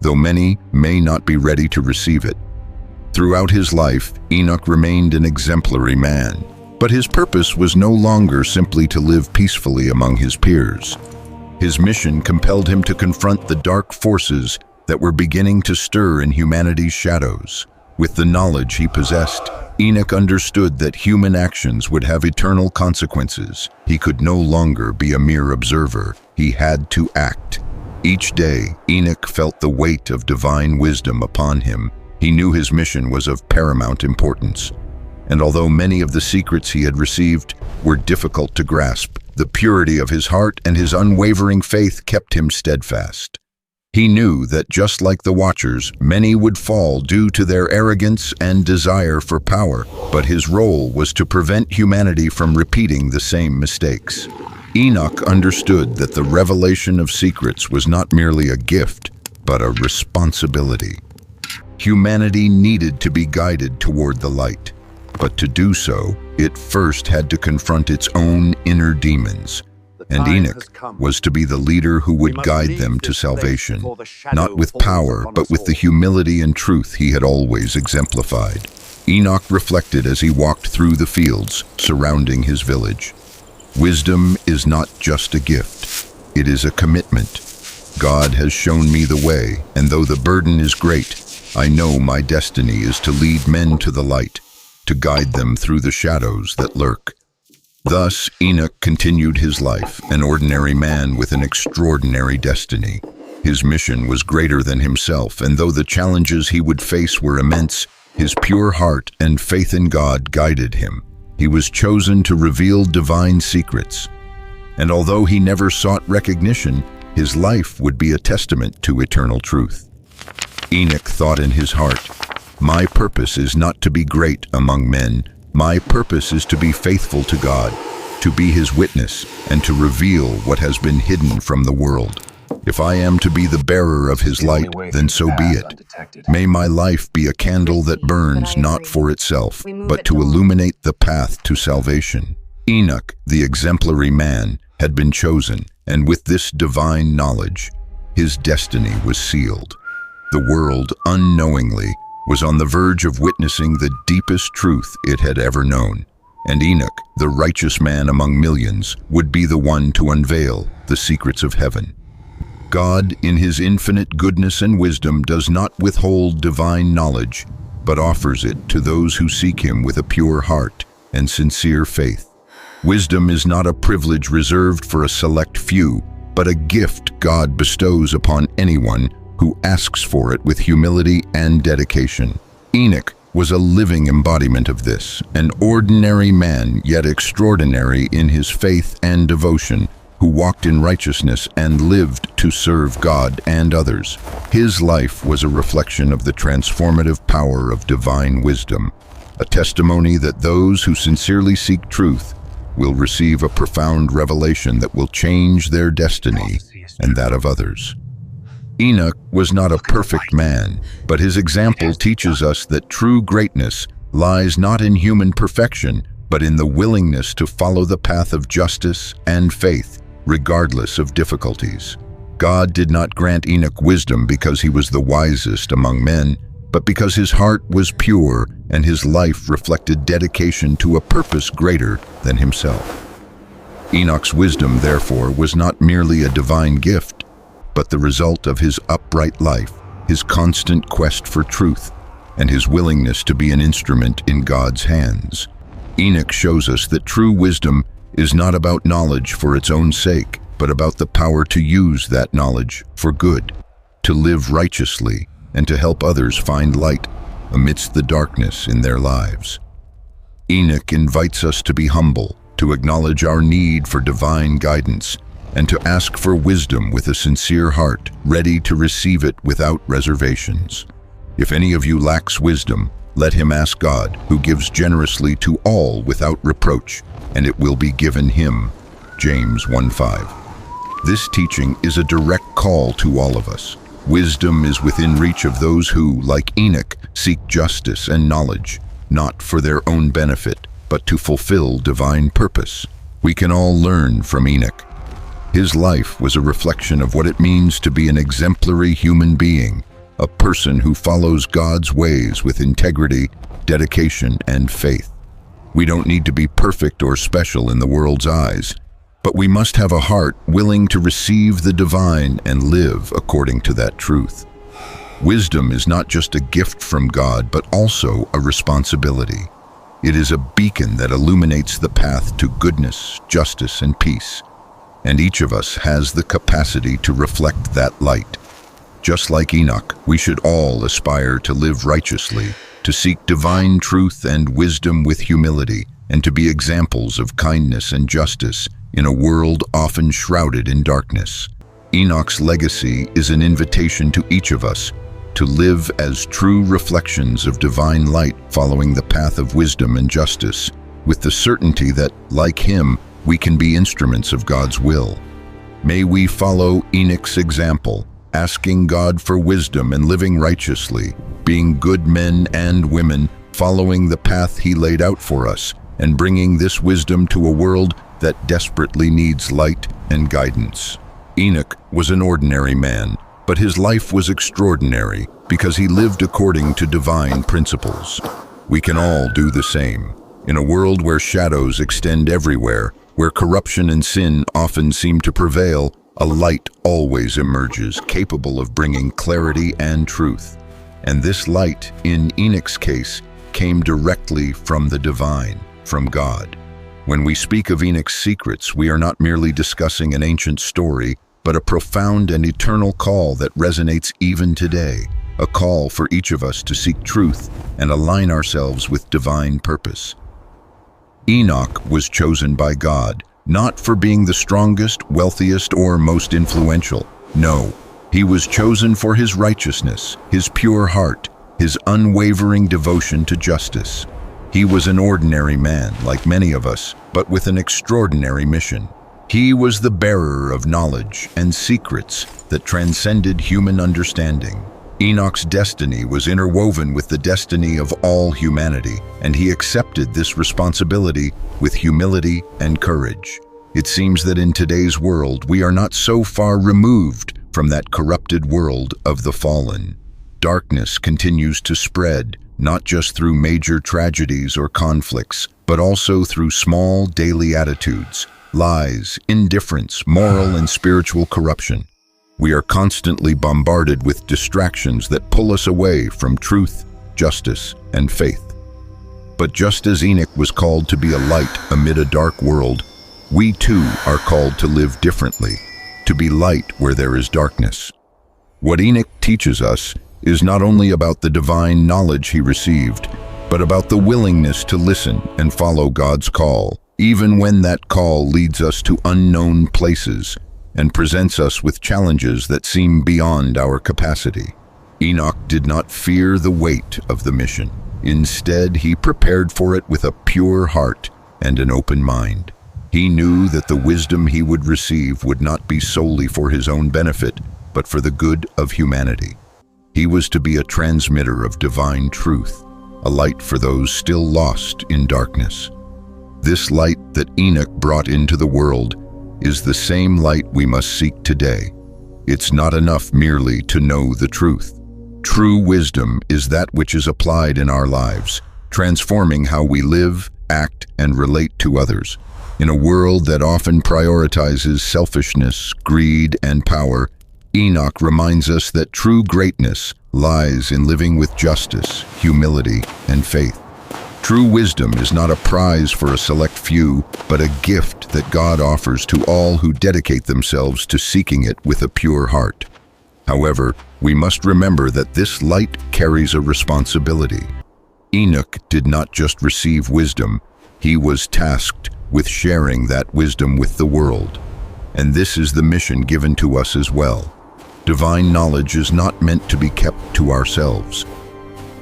though many may not be ready to receive it." Throughout his life, Enoch remained an exemplary man, but his purpose was no longer simply to live peacefully among his peers. His mission compelled him to confront the dark forces that were beginning to stir in humanity's shadows. With the knowledge he possessed, Enoch understood that human actions would have eternal consequences. He could no longer be a mere observer. He had to act. Each day, Enoch felt the weight of divine wisdom upon him. He knew his mission was of paramount importance. And although many of the secrets he had received were difficult to grasp, the purity of his heart and his unwavering faith kept him steadfast. He knew that just like the Watchers, many would fall due to their arrogance and desire for power, but his role was to prevent humanity from repeating the same mistakes. Enoch understood that the revelation of secrets was not merely a gift, but a responsibility. Humanity needed to be guided toward the light, but to do so, it first had to confront its own inner demons. And Enoch was to be the leader who would guide them to salvation, not with power, but with the humility and truth he had always exemplified. Enoch reflected as he walked through the fields surrounding his village. Wisdom is not just a gift, it is a commitment. God has shown me the way, and though the burden is great, I know my destiny is to lead men to the light, to guide them through the shadows that lurk. Thus, Enoch continued his life, an ordinary man with an extraordinary destiny. His mission was greater than himself, and though the challenges he would face were immense, his pure heart and faith in God guided him. He was chosen to reveal divine secrets. And although he never sought recognition, his life would be a testament to eternal truth. Enoch thought in his heart, "My purpose is not to be great among men. My purpose is to be faithful to God, to be his witness, and to reveal what has been hidden from the world. If I am to be the bearer of his light, then so be it. May my life be a candle that burns not for itself, but to illuminate the path to salvation." Enoch, the exemplary man, had been chosen, and with this divine knowledge, his destiny was sealed. The world, unknowingly, was on the verge of witnessing the deepest truth it had ever known. And Enoch, the righteous man among millions, would be the one to unveil the secrets of heaven. God, in his infinite goodness and wisdom, does not withhold divine knowledge, but offers it to those who seek him with a pure heart and sincere faith. Wisdom is not a privilege reserved for a select few, but a gift God bestows upon anyone who asks for it with humility and dedication. Enoch was a living embodiment of this, an ordinary man, yet extraordinary in his faith and devotion, who walked in righteousness and lived to serve God and others. His life was a reflection of the transformative power of divine wisdom, a testimony that those who sincerely seek truth will receive a profound revelation that will change their destiny and that of others. Enoch was not a perfect man, but his example teaches us that true greatness lies not in human perfection, but in the willingness to follow the path of justice and faith, regardless of difficulties. God did not grant Enoch wisdom because he was the wisest among men, but because his heart was pure and his life reflected dedication to a purpose greater than himself. Enoch's wisdom, therefore, was not merely a divine gift, but the result of his upright life, his constant quest for truth, and his willingness to be an instrument in God's hands. Enoch shows us that true wisdom is not about knowledge for its own sake, but about the power to use that knowledge for good, to live righteously, and to help others find light amidst the darkness in their lives. Enoch invites us to be humble, to acknowledge our need for divine guidance, and to ask for wisdom with a sincere heart, ready to receive it without reservations. If any of you lacks wisdom, let him ask God, who gives generously to all without reproach, and it will be given him. James 1:5. This teaching is a direct call to all of us. Wisdom is within reach of those who, like Enoch, seek justice and knowledge, not for their own benefit, but to fulfill divine purpose. We can all learn from Enoch. His life was a reflection of what it means to be an exemplary human being, a person who follows God's ways with integrity, dedication, and faith. We don't need to be perfect or special in the world's eyes, but we must have a heart willing to receive the divine and live according to that truth. Wisdom is not just a gift from God, but also a responsibility. It is a beacon that illuminates the path to goodness, justice, and peace. And each of us has the capacity to reflect that light. Just like Enoch, we should all aspire to live righteously, to seek divine truth and wisdom with humility, and to be examples of kindness and justice in a world often shrouded in darkness. Enoch's legacy is an invitation to each of us to live as true reflections of divine light, following the path of wisdom and justice, with the certainty that, like him, we can be instruments of God's will. May we follow Enoch's example, asking God for wisdom and living righteously, being good men and women, following the path he laid out for us, and bringing this wisdom to a world that desperately needs light and guidance. Enoch was an ordinary man, but his life was extraordinary because he lived according to divine principles. We can all do the same. In a world where shadows extend everywhere, where corruption and sin often seem to prevail, A light always emerges, capable of bringing clarity and truth. And this light, in Enoch's case, came directly from the divine, from God. When we speak of Enoch's secrets, we are not merely discussing an ancient story, but a profound and eternal call that resonates even today, a call for each of us to seek truth and align ourselves with divine purpose. Enoch was chosen by God, not for being the strongest, wealthiest, or most influential. No, he was chosen for his righteousness, his pure heart, his unwavering devotion to justice. He was an ordinary man, like many of us, but with an extraordinary mission. He was the bearer of knowledge and secrets that transcended human understanding. Enoch's destiny was interwoven with the destiny of all humanity, and he accepted this responsibility with humility and courage. It seems that in today's world, we are not so far removed from that corrupted world of the fallen. Darkness continues to spread, not just through major tragedies or conflicts, but also through small daily attitudes, lies, indifference, moral and spiritual corruption. We are constantly bombarded with distractions that pull us away from truth, justice, and faith. But just as Enoch was called to be a light amid a dark world, we too are called to live differently, to be light where there is darkness. What Enoch teaches us is not only about the divine knowledge he received, but about the willingness to listen and follow God's call, even when that call leads us to unknown places and presents us with challenges that seem beyond our capacity. Enoch did not fear the weight of the mission. Instead, he prepared for it with a pure heart and an open mind. He knew that the wisdom he would receive would not be solely for his own benefit, but for the good of humanity. He was to be a transmitter of divine truth, a light for those still lost in darkness. This light that Enoch brought into the world is the same light we must seek today. It's not enough merely to know the truth. True wisdom is that which is applied in our lives, transforming how we live, act, and relate to others. In a world that often prioritizes selfishness, greed, and power, Enoch reminds us that true greatness lies in living with justice, humility, and faith. True wisdom is not a prize for a select few, but a gift that God offers to all who dedicate themselves to seeking it with a pure heart. However, we must remember that this light carries a responsibility. Enoch did not just receive wisdom, he was tasked with sharing that wisdom with the world. And this is the mission given to us as well. Divine knowledge is not meant to be kept to ourselves.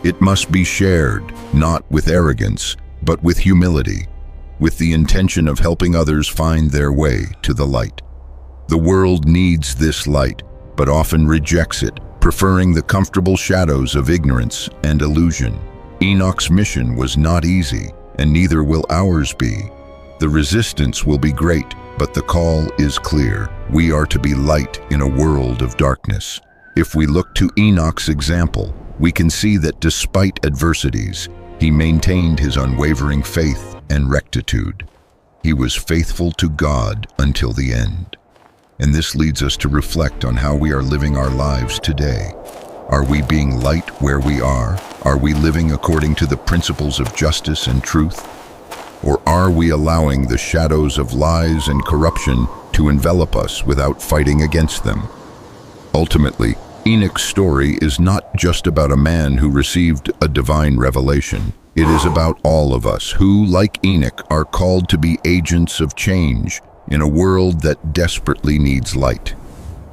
It must be shared, not with arrogance, but with humility, with the intention of helping others find their way to the light. The world needs this light, but often rejects it, preferring the comfortable shadows of ignorance and illusion. Enoch's mission was not easy, and neither will ours be. The resistance will be great, but the call is clear. We are to be light in a world of darkness. If we look to Enoch's example, we can see that despite adversities, he maintained his unwavering faith and rectitude. He was faithful to God until the end. And this leads us to reflect on how we are living our lives today. Are we being light where we are? Are we living according to the principles of justice and truth? Or are we allowing the shadows of lies and corruption to envelop us without fighting against them? Ultimately, Enoch's story is not just about a man who received a divine revelation. It is about all of us who, like Enoch, are called to be agents of change in a world that desperately needs light.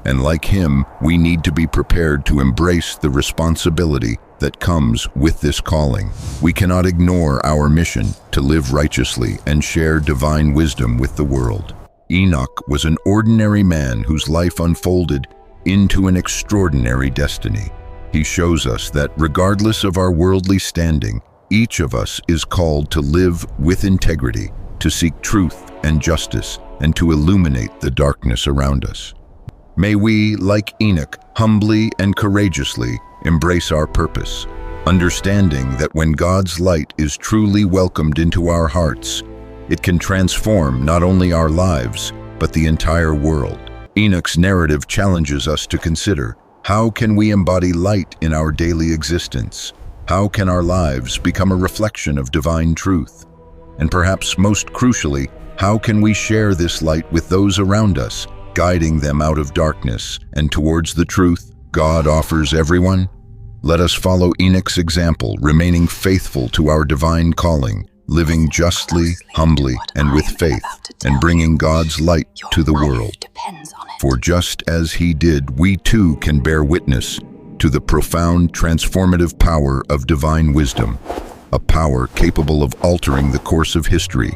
And like him, we need to be prepared to embrace the responsibility that comes with this calling. We cannot ignore our mission to live righteously and share divine wisdom with the world. Enoch was an ordinary man whose life unfolded into an extraordinary destiny. He shows us that regardless of our worldly standing, each of us is called to live with integrity, to seek truth and justice, and to illuminate the darkness around us. May we, like Enoch, humbly and courageously embrace our purpose, understanding that when God's light is truly welcomed into our hearts, it can transform not only our lives, but the entire world. Enoch's narrative challenges us to consider, how can we embody light in our daily existence? How can our lives become a reflection of divine truth? And perhaps most crucially, how can we share this light with those around us, guiding them out of darkness and towards the truth God offers everyone? Let us follow Enoch's example, remaining faithful to our divine calling, living justly, humbly, and with faith, and bringing God's light to the world. For just as he did, we too can bear witness to the profound transformative power of divine wisdom, a power capable of altering the course of history,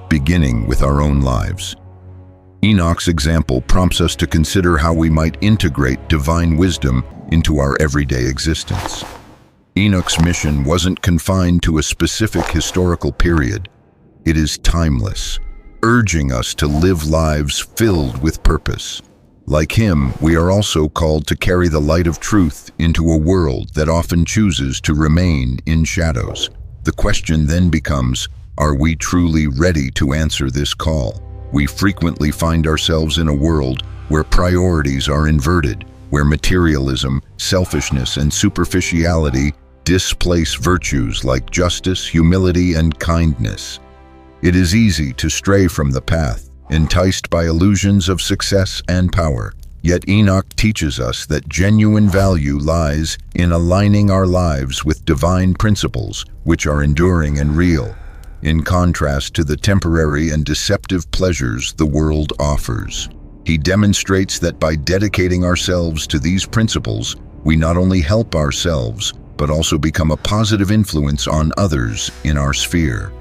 beginning with our own lives. Enoch's example prompts us to consider how we might integrate divine wisdom into our everyday existence. Enoch's mission wasn't confined to a specific historical period. It is timeless, urging us to live lives filled with purpose. Like him, we are also called to carry the light of truth into a world that often chooses to remain in shadows. The question then becomes, are we truly ready to answer this call? We frequently find ourselves in a world where priorities are inverted, where materialism, selfishness, and superficiality displace virtues like justice, humility, and kindness. It is easy to stray from the path, enticed by illusions of success and power. Yet Enoch teaches us that genuine value lies in aligning our lives with divine principles, which are enduring and real, in contrast to the temporary and deceptive pleasures the world offers. He demonstrates that by dedicating ourselves to these principles, we not only help ourselves, but also become a positive influence on others in our sphere.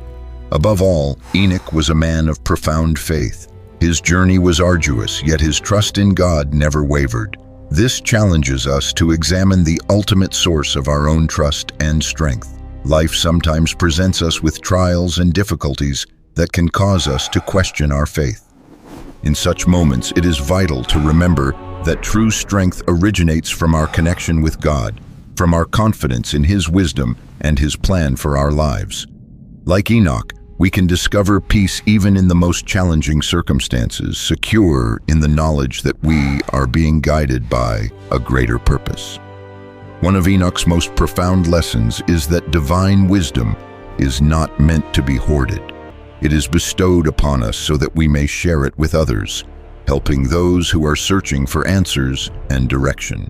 Above all, Enoch was a man of profound faith. His journey was arduous, yet his trust in God never wavered. This challenges us to examine the ultimate source of our own trust and strength. Life sometimes presents us with trials and difficulties that can cause us to question our faith. In such moments, it is vital to remember that true strength originates from our connection with God, from our confidence in His wisdom and His plan for our lives. Like Enoch, we can discover peace even in the most challenging circumstances, secure in the knowledge that we are being guided by a greater purpose. One of Enoch's most profound lessons is that divine wisdom is not meant to be hoarded. It is bestowed upon us so that we may share it with others, helping those who are searching for answers and direction.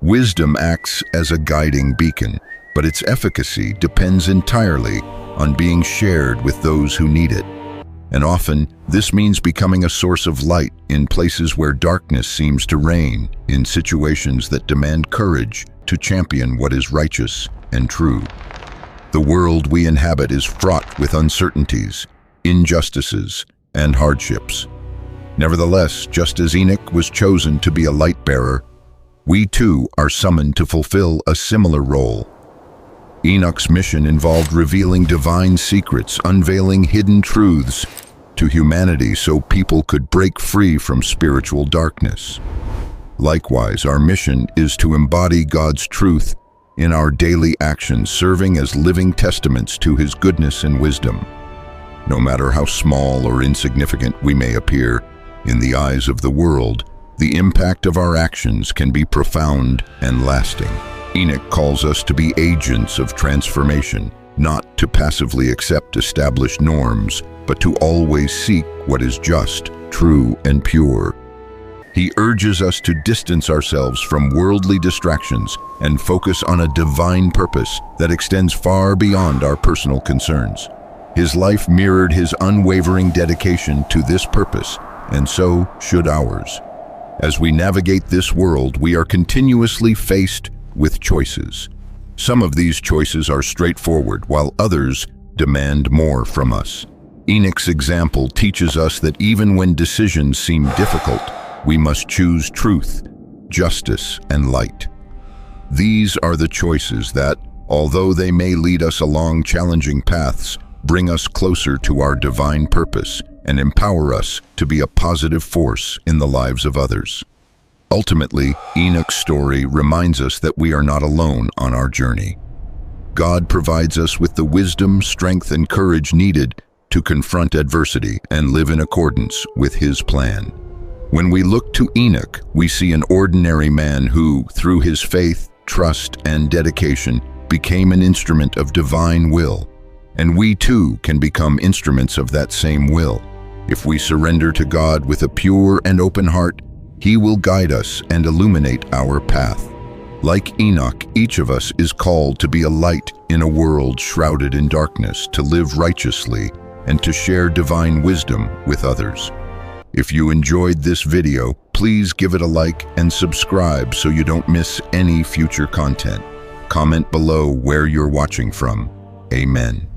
Wisdom acts as a guiding beacon, but its efficacy depends entirely on being shared with those who need it. And often, this means becoming a source of light in places where darkness seems to reign, in situations that demand courage to champion what is righteous and true. The world we inhabit is fraught with uncertainties, injustices, and hardships. Nevertheless, just as Enoch was chosen to be a light bearer, we too are summoned to fulfill a similar role. Enoch's mission involved revealing divine secrets, unveiling hidden truths to humanity so people could break free from spiritual darkness. Likewise, our mission is to embody God's truth in our daily actions, serving as living testaments to His goodness and wisdom. No matter how small or insignificant we may appear in the eyes of the world, the impact of our actions can be profound and lasting. Enoch calls us to be agents of transformation, not to passively accept established norms, but to always seek what is just, true, and pure. He urges us to distance ourselves from worldly distractions and focus on a divine purpose that extends far beyond our personal concerns. His life mirrored his unwavering dedication to this purpose, and so should ours. As we navigate this world, we are continuously faced with choices. Some of these choices are straightforward, while others demand more from us. Enoch's example teaches us that even when decisions seem difficult, we must choose truth, justice, and light. These are the choices that, although they may lead us along challenging paths, bring us closer to our divine purpose and empower us to be a positive force in the lives of others. Ultimately, Enoch's story reminds us that we are not alone on our journey. God provides us with the wisdom, strength, and courage needed to confront adversity and live in accordance with His plan. When we look to Enoch, we see an ordinary man who, through his faith, trust, and dedication, became an instrument of divine will. And we too can become instruments of that same will. If we surrender to God with a pure and open heart, He will guide us and illuminate our path. Like Enoch, each of us is called to be a light in a world shrouded in darkness, to live righteously, and to share divine wisdom with others. If you enjoyed this video, please give it a like and subscribe so you don't miss any future content. Comment below where you're watching from. Amen.